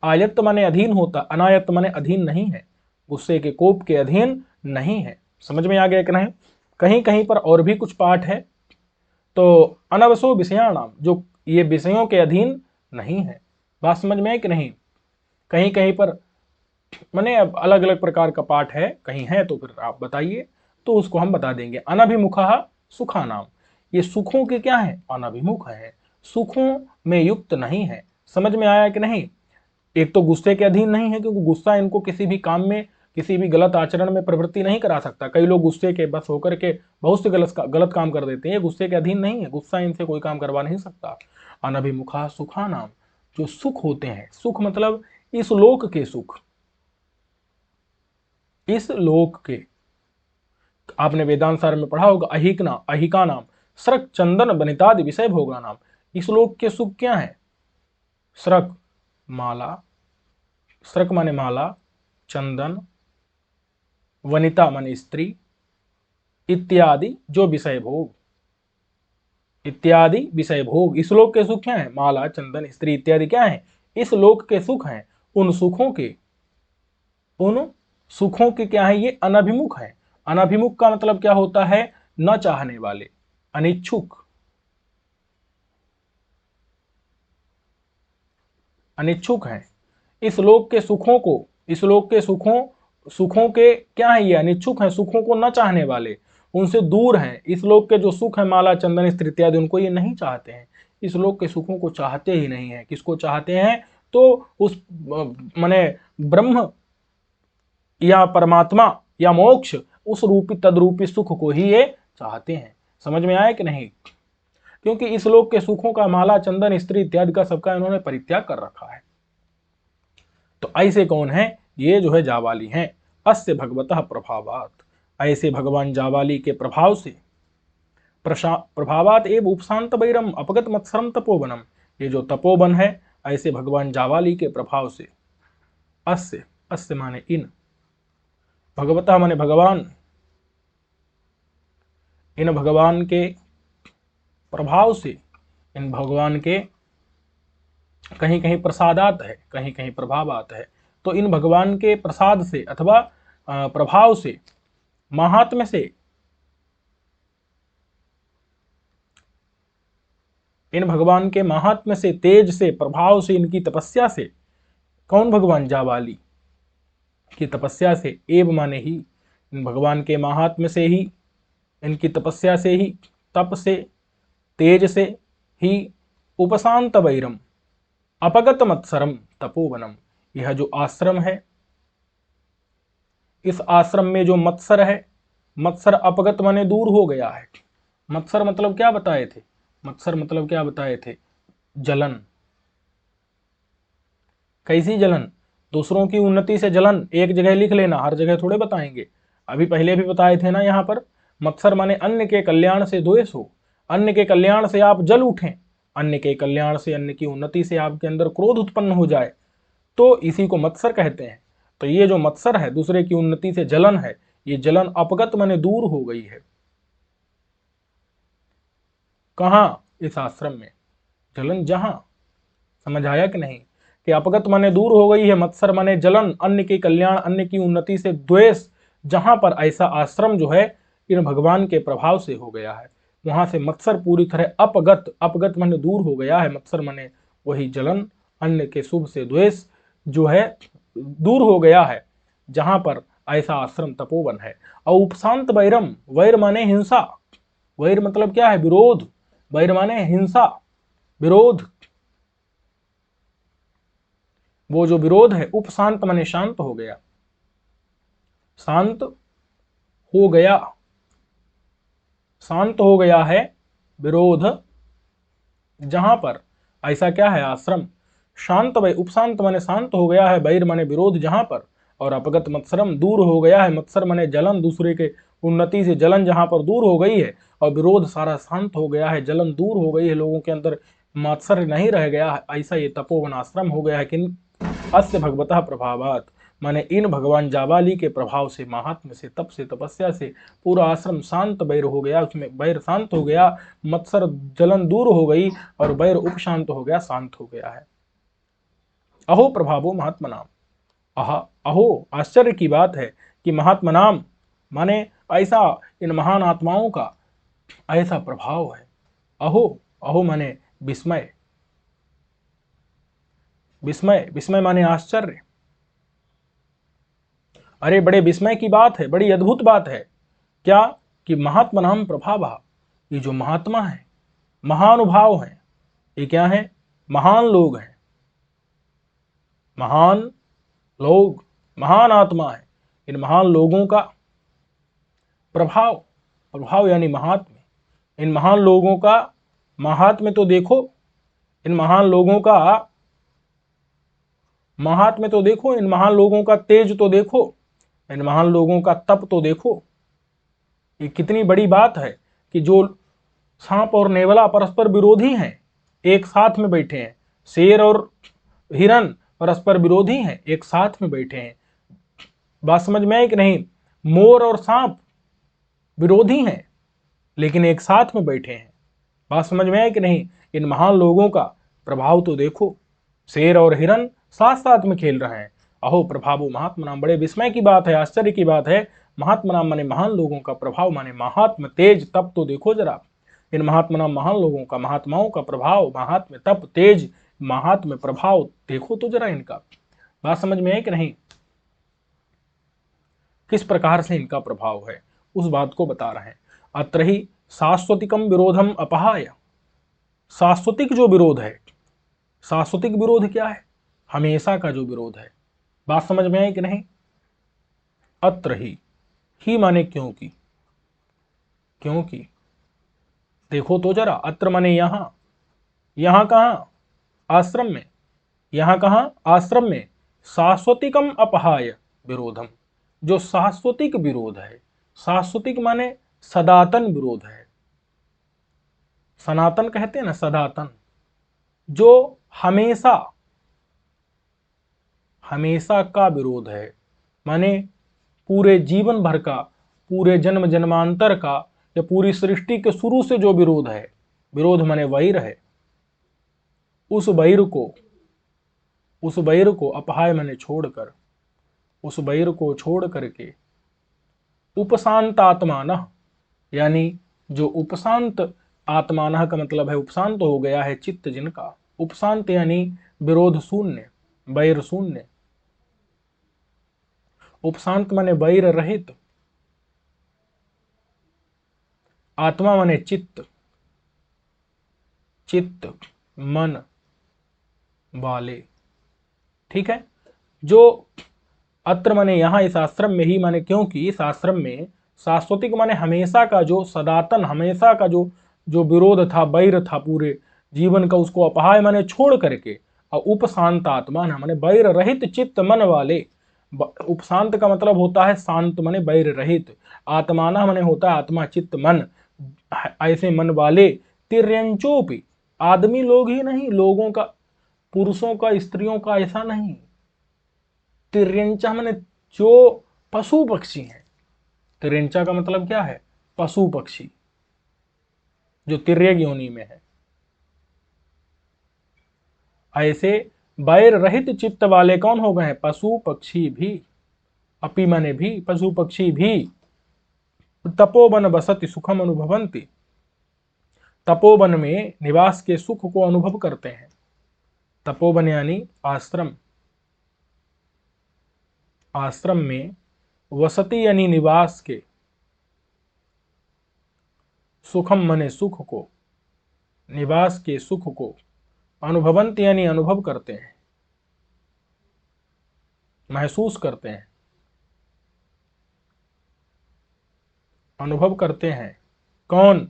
आयत्त माने अधीन होता, अनायत्त माने अधीन नहीं है, गुस्से के कोप के अधीन नहीं है। समझ में आ गया कि नहीं? कहीं कहीं पर और भी कुछ पाठ है। तो अनवसो विषयाणाम, जो ये विषयों के अधीन नहीं है। बात समझ में है कि नहीं? कहीं कहीं पर माने अब अलग अलग प्रकार का पाठ है, कहीं है तो फिर आप बताइए, तो उसको हम बता देंगे। अनभिमुखा सुखा नाम, ये सुखों के क्या है? अनभिमुख है, सुखों में युक्त नहीं है। समझ में आया कि नहीं? एक तो गुस्से के अधीन नहीं है, क्योंकि गुस्सा इनको किसी भी काम में, किसी भी गलत आचरण में प्रवृत्ति नहीं करा सकता। कई लोग गुस्से के बस होकर के बहुत से गलत काम कर देते हैं। ये गुस्से के अधीन नहीं है, गुस्सा इनसे कोई काम करवा नहीं सकता। अनभिमुखा सुखा नाम, जो सुख होते हैं, सुख मतलब इस लोक के सुख, इस लोक के, आपने वेदांत सार में पढ़ा होगा, अहिका नाम स्रक चंदन बनितादि विषय भोगा नाम। इस लोक के सुख क्या है? स्रक माला, स्रक माने माला, चंदन, वनिता माने स्त्री, इत्यादि जो विषय भोग, इत्यादि विषय भोग। इस लोक के सुख क्या है? माला, चंदन, स्त्री इत्यादि क्या है? इस लोक के सुख हैं। उन सुखों के, उन सुखों के क्या है? ये अनभिमुख है। अनभिमुख का मतलब क्या होता है? न चाहने वाले, अनिच्छुक, अनिच्छुक है। इस लोक के सुखों को, इस लोक के सुखों के क्या है? ये अनिच्छुक है, सुखों को न चाहने वाले, उनसे दूर हैं। इस लोक के जो सुख है, माला, चंदन, स्त्री इत्यादि, उनको ये नहीं चाहते हैं। इस लोक के सुखों को चाहते ही नहीं है। किसको चाहते हैं? तो उस माने ब्रह्म या परमात्मा या मोक्ष, उस रूपी तद्रूपी सुख को ही ये चाहते हैं। समझ में आया कि नहीं? क्योंकि इस लोक के सुखों का, माला, चंदन, स्त्री इत्यादि का सबका इन्होंने परित्याग कर रखा है। तो ऐसे कौन है? ये जो है जावाली हैं। अस्य भगवतः प्रभावात, ऐसे भगवान जावाली के प्रभाव से, प्रभावात एवं उपशांत वैरम अपगत मत्सरम तपोवनम, ये जो तपोवन है, ऐसे भगवान जावाली के प्रभाव से, अस्य, अस्य माने इन, भगवतः माने भगवान, इन भगवान के प्रभाव से, इन भगवान के, कहीं कहीं प्रसादात है, कहीं कहीं प्रभावात है। तो इन भगवान के प्रसाद से अथवा प्रभाव से, महात्म्य से, इन भगवान के महात्म्य से, तेज से, प्रभाव से, इनकी तपस्या से, कौन? भगवान जावाली की तपस्या से, एव माने ही, इन भगवान के महात्म्य से ही, इनकी तपस्या से ही, तप से, तेज से ही, उपशांत वैरम, अपगत मत्सरम तपोवनम, यह जो आश्रम है, इस आश्रम में जो मत्सर है, मत्सर अपगत माने दूर हो गया है। मत्सर मतलब क्या बताए थे? मत्सर मतलब क्या बताए थे? जलन। कैसी जलन? दूसरों की उन्नति से जलन। एक जगह लिख लेना, हर जगह थोड़े बताएंगे। अभी पहले भी बताए थे ना यहाँ पर। मत्सर माने अन्य के कल्याण से द्वेष हो, अन्य के कल्याण से आप जल उठें, अन्य के कल्याण से, अन्य की उन्नति से आपके अंदर क्रोध उत्पन्न हो जाए, तो इसी को मत्सर कहते हैं। तो ये जो मत्सर है, दूसरे की उन्नति से जलन है, ये जलन अपगत माने दूर हो गई है। कहां? इस आश्रम में। जलन जहां, समझ आया कि नहीं? कि अपगत माने दूर हो गई है, मत्सर माने जलन, अन्य के कल्याण, अन्य की उन्नति से द्वेष, जहां पर ऐसा आश्रम जो है, इन भगवान के प्रभाव से हो गया है। वहां से मत्सर पूरी तरह अपगत, अपगत माने दूर हो गया है, मत्सर माने वही जलन, अन्य के शुभ से द्वेष जो है दूर हो गया है, जहां पर ऐसा आश्रम तपोवन है। और उपशांत वैरम, वैर माने हिंसा, वैर मतलब क्या है, विरोध, वैर माने हिंसा, विरोध, वो जो विरोध है, उपशांत माने शांत हो गया, शांत हो गया, शांत हो गया है विरोध, जहां पर ऐसा क्या है आश्रम। शांत वै, उपशांत माने शांत हो गया है, वैर माने विरोध जहां पर, और अपगत मत्सरम दूर हो गया है, मत्सर माने जलन, दूसरे के उन्नति से जलन जहां पर दूर हो गई है, और विरोध सारा शांत हो गया है, जलन दूर हो गई है, लोगों के अंदर मत्सर नहीं रह गया है, ऐसा ये तपोवन आश्रम हो गया है। किन अस्य भगवतः प्रभावात, माने इन भगवान जाबाली के प्रभाव से, महात्म से, तप से, तपस्या से पूरा आश्रम शांत वैर हो गया, उसमें वैर शांत हो गया, मत्सर जलन दूर हो गई, और वैर उपशांत हो गया, शांत हो गया है। अहो प्रभावो महात्मा नाम, अहो आश्चर्य की बात है कि महात्मा नाम माने ऐसा इन महान आत्माओं का ऐसा प्रभाव है। अहो, अहो माने विस्मय, विस्मय, विस्मय माने आश्चर्य, अरे बड़े विस्मय की बात है, बड़ी अद्भुत बात है। क्या कि महात्मा नाम प्रभाव, ये जो महात्मा है, महानुभाव है, ये क्या है, महान लोग हैं, महान लोग, महान आत्मा है, इन महान लोगों का प्रभाव, प्रभाव यानी महात्म्य, इन महान लोगों का महात्म्य तो देखो, इन महान लोगों का महात्म्य तो देखो, इन महान लोगों का तेज तो देखो, इन महान लोगों का तप तो देखो। ये कितनी बड़ी बात है कि जो सांप और नेवला परस्पर विरोधी हैं, एक साथ में बैठे हैं, शेर और हिरन परस्पर विरोधी हैं, एक साथ में बैठे हैं। बात समझ में आई कि नहीं, मोर और सांप विरोधी हैं लेकिन एक साथ में बैठे हैं। बात समझ में आई कि नहीं, इन महान लोगों का प्रभाव तो देखो, शेर और हिरन साथ साथ में खेल रहे हैं। अहो प्रभावो महात्मा नाम, बड़े विस्मय की बात है, आश्चर्य की बात है। महात्मा नाम माने महान लोगों का प्रभाव, माने महात्म तेज तप तो देखो जरा, इन महात्मा नाम महान लोगों का, महात्माओं का प्रभाव, महात्म तप तेज महात्म प्रभाव देखो तो जरा इनका। बात समझ में है कि नहीं, किस प्रकार से इनका प्रभाव है उस बात को बता रहे हैं। अत्र ही शाश्वतिकम विरोधम अपहाय, शाश्वतिक जो विरोध है, शाश्वतिक विरोध क्या है, हमेशा का जो विरोध है। बात समझ में आई कि नहीं। अत्र ही माने क्योंकि, क्योंकि देखो तो जरा, अत्र माने यहां, यहां कहां, आश्रम में, यहां कहां, आश्रम में, शाश्वतिकम अपहाय विरोधम, जो शाश्वतिक विरोध है, शाश्वतिक माने सनातन विरोध है, सनातन कहते हैं ना, सनातन, जो हमेशा, हमेशा का विरोध है, माने पूरे जीवन भर का, पूरे जन्म जन्मांतर का, या पूरी सृष्टि के शुरू से जो विरोध है, विरोध माने वैर है, उस वैर को, उस वैर को अपहाय माने छोड़कर, उस वैर को छोड़ करके उपशांत आत्मान, यानी जो उपशांत आत्मान का मतलब है उपशांत हो गया है चित्त जिनका, उपशांत यानी विरोध शून्य, वैर शून्य, उपशांत माने वैर रहित, आत्मा माने चित्त, चित्त मन वाले, ठीक है। जो अत्र माने यहां, इस आश्रम में ही माने क्योंकि इस आश्रम में, शाश्वतिक माने हमेशा का, जो सनातन हमेशा का जो जो विरोध था, वैर था पूरे जीवन का, उसको अपहाय माने छोड़ करके, और उपशांत आत्मा माने वैर रहित चित्त मन वाले। उपशांत का मतलब होता है शांत माने वैर रहित, आत्माना माने होता है आत्मा चित्त मन, ऐसे मन वाले। तिर्यंचोपि, आदमी लोग ही नहीं, लोगों का, पुरुषों का, स्त्रियों का ऐसा नहीं, तिर्यंचा माने जो पशु पक्षी हैं, तिर्यंचा का मतलब क्या है, पशु पक्षी, जो तिर्यक योनि में है, ऐसे वैर रहित चित्त वाले कौन हो गए, पशु पक्षी भी, अपी माने भी, पशु पक्षी भी, तपोवन बसति सुखम अनुभवन्ति, तपोवन में निवास के सुख को अनुभव करते हैं। तपोवन यानी आश्रम, आश्रम में वसति यानी निवास के, सुखम मने सुख को, निवास के सुख को, अनुभवंत यानी अनुभव करते हैं, महसूस करते हैं, अनुभव करते हैं। कौन?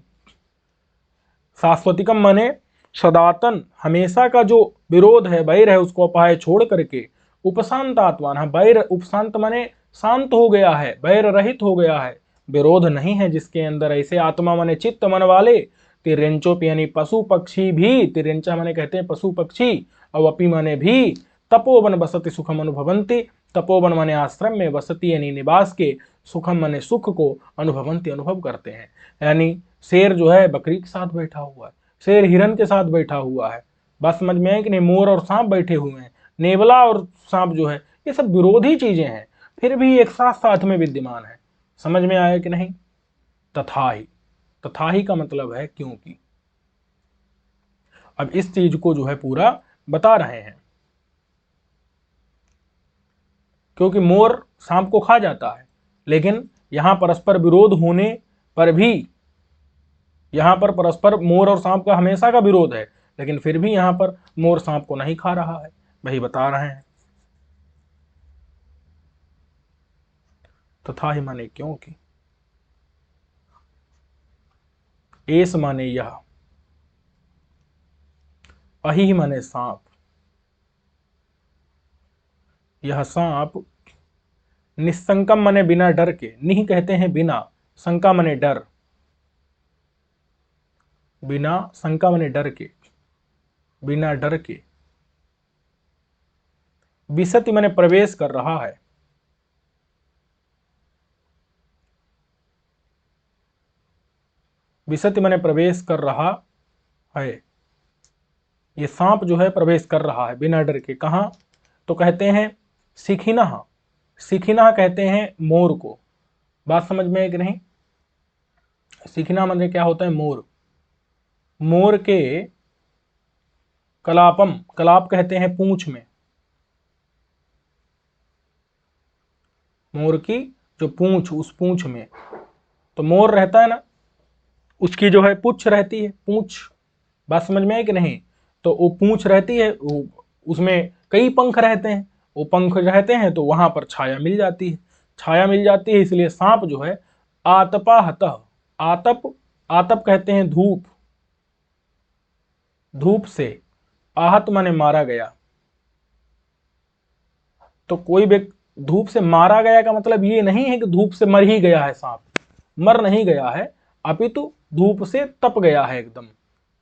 शाश्वतिकम मने सदातन, हमेशा का जो विरोध है, वैर है, उसको अपाय छोड़ करके, उपशांत आत्मान, वैर उपशांत माने शांत हो गया है, वैर रहित हो गया है, विरोध नहीं है जिसके अंदर, ऐसे आत्मा माने चित्त मन वाले, तिरेंचोप यानी पशु पक्षी भी, तिरेंचा माने कहते हैं पशु पक्षी, और अपी माने भी, तपोवन बसति सुखम अनुभवंती, तपोवन माने आश्रम में, वसति यानी निवास के, सुखम माने सुख को, अनुभवंती अनुभव करते हैं। यानी शेर जो है बकरी के साथ बैठा हुआ है, शेर हिरन के साथ बैठा हुआ है, बस समझ में है कि नहीं? मोर और सांप बैठे हुए हैं, नेवला और सांप जो है ये सब विरोधी चीजें हैं, फिर भी एक साथ साथ में विद्यमान है। समझ में आया कि नहीं? तथाहि, तथाहि का मतलब है क्योंकि। अब इस चीज को जो है पूरा बता रहे हैं, क्योंकि मोर सांप को खा जाता है, लेकिन यहां परस्पर विरोध होने पर भी, यहां पर परस्पर मोर और सांप का हमेशा का विरोध है, लेकिन फिर भी यहां पर मोर सांप को नहीं खा रहा है, वही बता रहे हैं। तथा ही माने क्योंकि, एस माने यह, अहि माने सांप, यह सांप, निस्संकम माने बिना डर के, निह कहते हैं बिना, शंका माने डर, बिना, शंका माने डर के, बिना डर के, विसति माने प्रवेश कर रहा है, विसति माने प्रवेश कर रहा है, ये सांप जो है प्रवेश कर रहा है बिना डर के। कहां? तो कहते हैं सिखिना, सिखिना कहते हैं मोर को। बात समझ में है कि नहीं? सिखिना मतलब क्या होता है? मोर, मोर के कलापम, कलाप कहते हैं पूंछ में, मोर की जो पूंछ, उस पूंछ में, तो मोर रहता है ना, उसकी जो है पूंछ रहती है, पूंछ। बात समझ में है कि नहीं? तो वो पूंछ रहती है, उसमें कई पंख रहते हैं, वो पंख रहते हैं तो वहां पर छाया मिल जाती है, छाया मिल जाती है, इसलिए सांप जो है आतपाहतः, आतप, आतप कहते हैं धूप, धूप से, आहत माने मारा गया, तो कोई व्यक्ति धूप से मारा गया का मतलब ये नहीं है कि धूप से मर ही गया है सांप, मर नहीं गया है, अपितु धूप से तप गया है एकदम।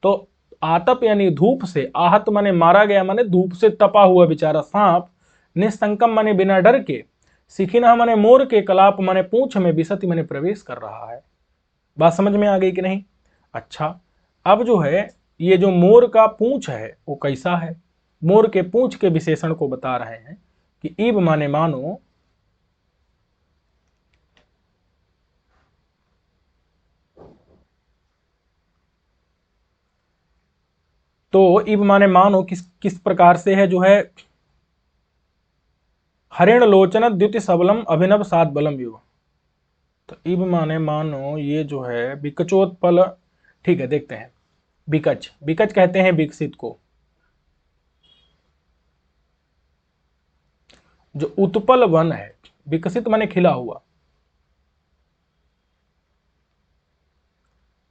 तो आतप यानी धूप से, आहत माने मारा गया, माने धूप से तपा हुआ बेचारा सांप, निसंकम माने बिना डर के, सिखिना माने मोर के, कलाप माने पूंछ में, विसति माने प्रवेश कर रहा है। बात समझ में आ गई कि नहीं? अच्छा, अब जो है ये जो मोर का पूंछ है वो कैसा है? मोर के पूंछ के विशेषण को बता रहे हैं कि ईब माने मानो, तो ईब माने मानो किस किस प्रकार से है जो है, हरिण लोचन द्युति सबलम अभिनव सात बलम युव। तो ईब माने मानो ये जो है विकचोत्पल, ठीक है देखते हैं, विकच, विकच कहते हैं विकसित को, जो उत्पल वन है, विकसित माने खिला हुआ,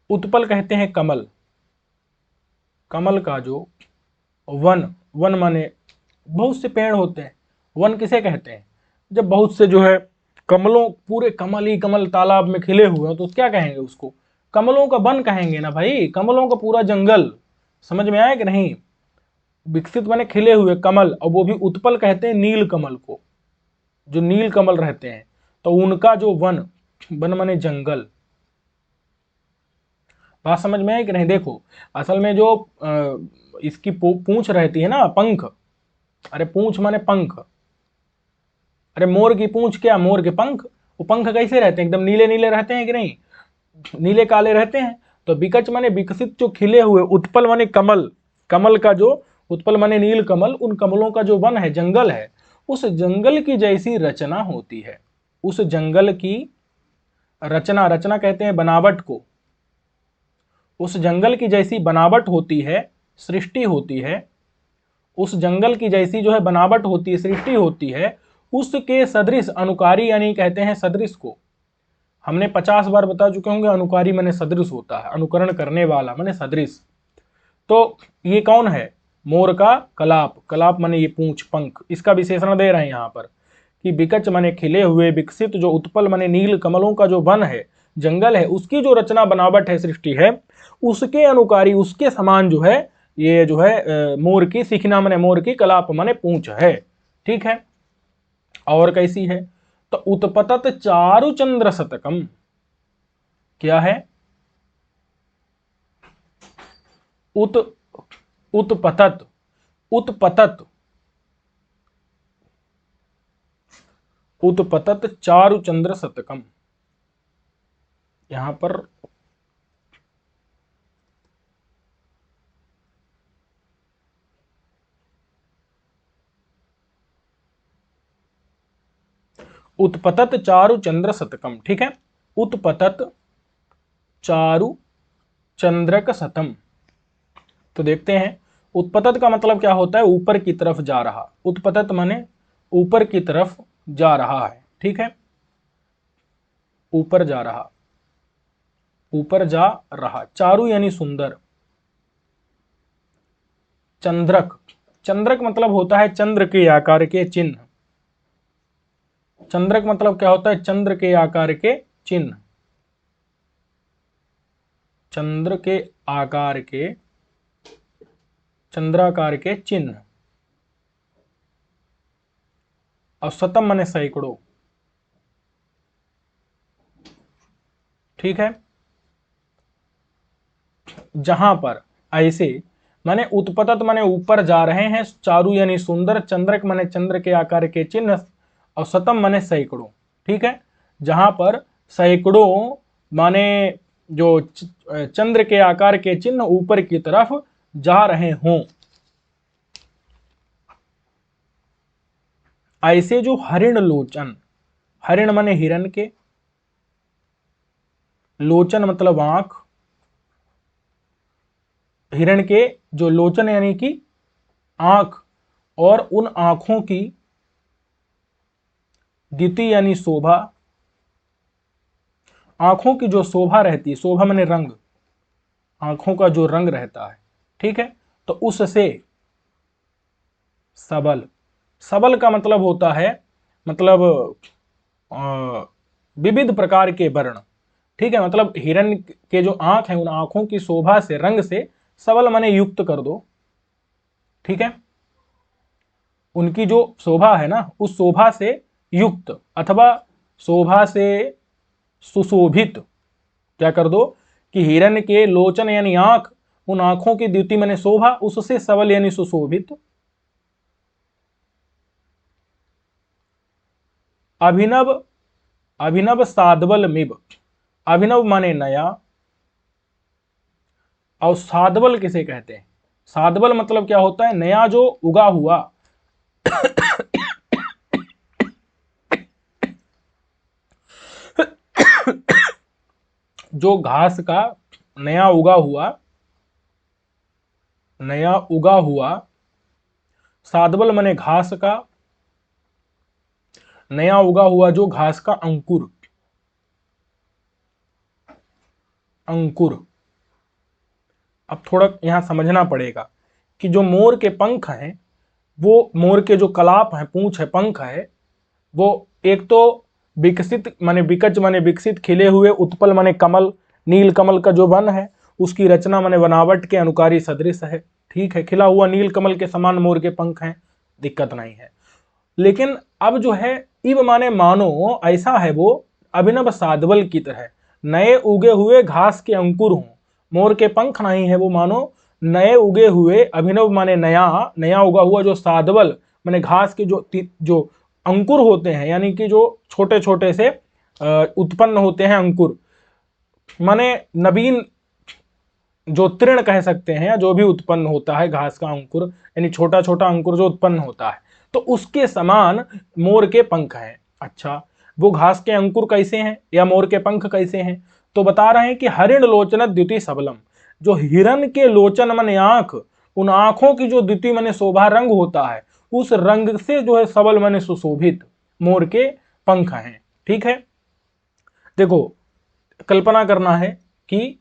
उत्पल कहते हैं कमल, कमल का जो वन, वन माने बहुत से पेड़ होते हैं, वन किसे कहते हैं? जब बहुत से जो है कमलों, पूरे कमल ही कमल तालाब में खिले हुए हैं तो क्या कहेंगे उसको? कमलों का वन कहेंगे ना भाई, कमलों का पूरा जंगल। समझ में आया कि नहीं? विकसित माने खिले हुए कमल, और वो भी उत्पल कहते हैं नील कमल को, जो नील कमल रहते हैं, तो उनका जो वन, वन माने जंगल। बात समझ में है कि नहीं? देखो असल में जो इसकी पूंछ रहती है ना, पंख, अरे पूंछ माने पंख, अरे मोर की पूंछ क्या? मोर के पंख, वो पंख कैसे रहते हैं, एकदम नीले नीले रहते हैं कि नहीं, नीले काले रहते हैं। तो विकच माने विकसित, जो खिले हुए, उत्पल माने कमल, कमल का जो उत्पल माने नील कमल, उन कमलों का जो वन है, जंगल है, उस जंगल की जैसी रचना होती है। उस जंगल की रचना, रचना कहते हैं बनावट को, उस जंगल की जैसी बनावट होती है, सृष्टि होती है, उस जंगल की जैसी जो है बनावट होती है, सृष्टि होती है, उसके सदृश अनुकारी, यानी कहते हैं सदृश को। हमने 50 बार बता चुके होंगे, अनुकारी माने सदृश होता है, अनुकरण करने वाला माने सदृश। तो ये कौन है, मोर का कलाप, कलाप माने ये पूंछ, पंख, इसका विशेषण दे रहे हैं यहाँ पर कि विकच माने खिले हुए, विकसित जो उत्पल माने नील कमलों का जो वन है, जंगल है, उसकी जो रचना बनावट है, सृष्टि है, उसके अनुकारी, उसके समान जो है ये जो है मोर की सिखना माने मोर की, कलाप माने पूंछ है। ठीक है, और कैसी है, तो उत्पतत चारु चंद्र शतकम, क्या है, उत्पतत, उत्पतत, उत्पतत चारु चंद्र शतकम। यहां पर उत्पतत चारु चंद्र शतकम, ठीक है, उत्पतत चारु चंद्रक शतम। तो देखते हैं, उत्पतत का मतलब क्या होता है, ऊपर की तरफ जा रहा, उत्पतत माने ऊपर की तरफ जा रहा है। ठीक है, ऊपर जा रहा, ऊपर जा रहा, चारु यानी सुंदर, चंद्रक, चंद्रक मतलब होता है चंद्र के आकार के चिन्ह, चंद्रक मतलब क्या होता है, चंद्र के आकार के चिन्ह, चंद्र के आकार के, चंद्राकार के चिन्ह। और शतम माने सैकड़ों। ठीक है, जहां पर ऐसे माने उत्पतत माने ऊपर जा रहे हैं, चारु यानी सुंदर, चंद्रक माने चंद्र के आकार के चिन्ह, और शतम माने सैकड़ों। ठीक है, जहां पर सैकड़ों माने जो चंद्र के आकार के चिन्ह ऊपर की तरफ जा रहे हों, ऐसे जो हरिण लोचन, हरिण माने हिरण के, लोचन मतलब आंख, हिरण के जो लोचन यानी कि आंख, और उन आंखों की द्युति यानी शोभा, आंखों की जो शोभा रहती है, शोभा माने रंग, आंखों का जो रंग रहता है। ठीक है, तो उससे सबल, सबल का मतलब होता है मतलब विविध प्रकार के वर्ण। ठीक है, मतलब हिरण के जो आंख है, उन आंखों की शोभा से, रंग से, सबल माने युक्त कर दो। ठीक है, उनकी जो शोभा है ना, उस शोभा से युक्त अथवा शोभा से सुशोभित क्या कर दो, कि हिरण के लोचन यानी आंख, उन आंखों की द्युति माने शोभा, उससे सबल यानी सुशोभित। अभिनव, अभिनव साधवल मिब, अभिनव माने नया, और साधवल किसे कहते हैं, साधवल मतलब क्या होता है, नया जो उगा हुआ, जो घास का नया उगा हुआ, नया उगा हुआ, साधवल माने घास का, नया उगा हुआ जो घास का अंकुर, अंकुर। अब थोड़ा यहां समझना पड़ेगा कि जो मोर के पंख हैं, वो मोर के जो कलाप है, पूंछ है, पंख है, वो एक तो विकसित माने विकच माने विकसित, खिले हुए, उत्पल माने कमल, नील कमल का जो वन है, उसकी रचना माने बनावट के अनुकारी सदृश है। ठीक है, खिला हुआ नील कमल के समान मोर के पंख हैं, दिक्कत नहीं है। लेकिन अब जो है इब माने मानो, ऐसा है वो अभिनव साधवल की तरह, नए उगे हुए घास के अंकुर हों, मोर के पंख नहीं है वो, मानो नए उगे हुए, अभिनव माने नया, नया उगा हुआ जो साधवल माने घास के जो अंकुर होते हैं, यानी कि जो छोटे छोटे से उत्पन्न होते हैं अंकुर, माने नवीन जो तृण कह सकते हैं, या जो भी उत्पन्न होता है घास का अंकुर, यानी छोटा छोटा अंकुर जो उत्पन्न होता है, तो उसके समान मोर के पंख हैं। अच्छा, वो घास के अंकुर कैसे हैं या मोर के पंख कैसे हैं? तो बता रहे हैं कि हरिण लोचन द्युति सबलम, जो हिरण के लोचन माने आंख, उन आंखों की जो द्युति माने शोभा रंग होता है, उस रंग से जो है सबल माने सुशोभित मोर के पंख हैं। ठीक है, देखो कल्पना करना है कि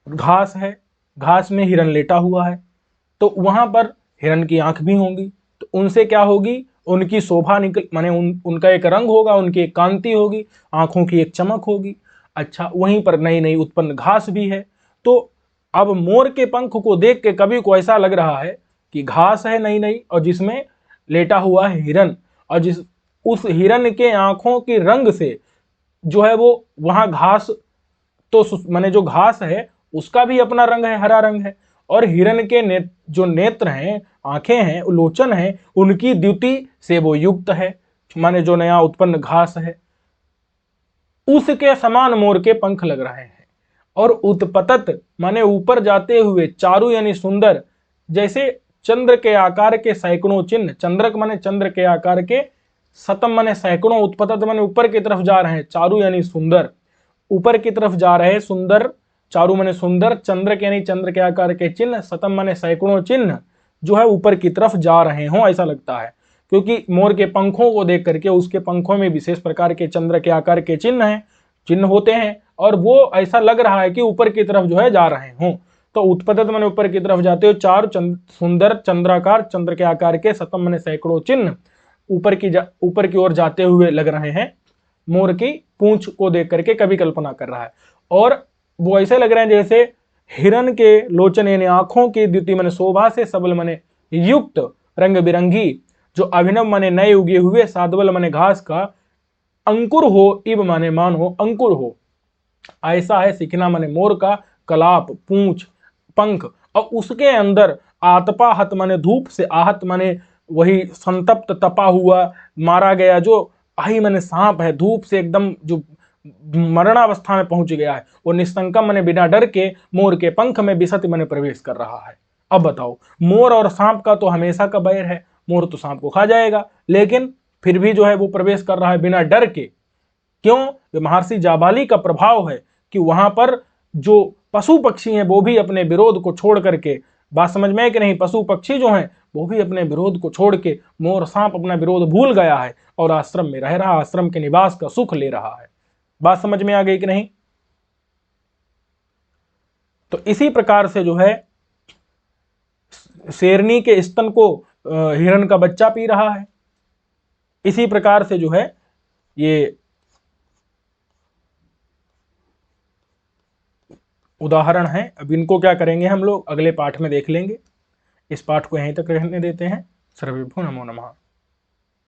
घास है, घास में हिरन लेटा हुआ है, तो वहां पर हिरन की आंख भी होंगी, तो उनसे क्या होगी, उनकी शोभा निकल माने उनका एक रंग होगा, उनकी एक कांति होगी, आंखों की एक चमक होगी। अच्छा, वहीं पर नई नई उत्पन्न घास भी है। तो अब मोर के पंख को देख के कवि को ऐसा लग रहा है कि घास है नई नई, और जिसमें लेटा हुआ है हिरन, और जिस उस हिरन के आंखों के रंग से जो है वो वहां घास, तो माने जो घास है उसका भी अपना रंग है, हरा रंग है, और हिरन के जो नेत्र हैं, आंखें हैं, लोचन है, उनकी द्युति से वो युक्त है, माने जो नया उत्पन्न घास है उसके समान मोर के पंख लग रहे हैं। और उत्पतत माने ऊपर जाते हुए, चारु यानी सुंदर, जैसे चंद्र के आकार के सैकड़ों चिन्ह, चंद्रक माने चंद्र के आकार के, शतम माने सैकड़ों, उत्पतत माने ऊपर की तरफ जा रहे हैं, चारु यानी सुंदर, ऊपर की तरफ जा रहे सुंदर, चारु माने सुंदर, चंद्र के यानी चंद्र के आकार के चिन्ह, शतम माने सैकड़ों चिन्ह जो है ऊपर की तरफ जा रहे हों ऐसा लगता है, क्योंकि मोर के पंखों को देख करके उसके पंखों में विशेष प्रकार के चंद्र के आकार के चिन्ह होते हैं, और वो ऐसा लग रहा है कि ऊपर की तरफ जो है जा रहे हों। तो उत्पतत माने ऊपर की तरफ जाते हो, चार सुंदर चंद्राकार, चंद्र के आकार के, शतम माने सैकड़ों चिन्ह ऊपर की ओर जाते हुए लग रहे हैं। मोर की पूंछ को देख करके कभी कल्पना कर रहा है, और वो ऐसे लग रहे हैं जैसे हिरन के लोचन यानी आंखों की द्युति माने शोभा से सबल माने युक्त, रंग बिरंगी, जो अभिनव माने नए उगे हुए, साधवल माने घास का, अंकुर हो, इब माने मानो अंकुर हो, ऐसा है सिखना माने मोर का कलाप, पूंछ, पंख, और उसके अंदर आतपाहत माने धूप से, आहत माने वही संतप्त, तपा हुआ, मारा गया, जो आई माने सांप है, धूप से एकदम जो मरणावस्था में पहुंच गया है, वो निस्तंकम माने बिना डर के मोर के पंख में विसति माने प्रवेश कर रहा है। अब बताओ, मोर और सांप का तो हमेशा का बैर है, मोर तो सांप को खा जाएगा, लेकिन फिर भी जो है वो प्रवेश कर रहा है बिना डर के। क्यों? महर्षि जाबाली का प्रभाव है कि वहां पर जो पशु पक्षी हैं वो भी अपने विरोध को छोड़ करके, बात समझ में है कि नहीं, पशु पक्षी जो हैं वो भी अपने विरोध को छोड़ के, मोर सांप अपना विरोध भूल गया है और आश्रम में रह रहा, आश्रम के निवास का सुख ले रहा है। बात समझ में आ गई कि नहीं? तो इसी प्रकार से जो है शेरनी के स्तन को हिरण का बच्चा पी रहा है, इसी प्रकार से जो है ये उदाहरण है। अब इनको क्या करेंगे हम लोग अगले पाठ में देख लेंगे, इस पाठ को यहीं तक रहने देते हैं। सर्वेभ्यो नमो नमः।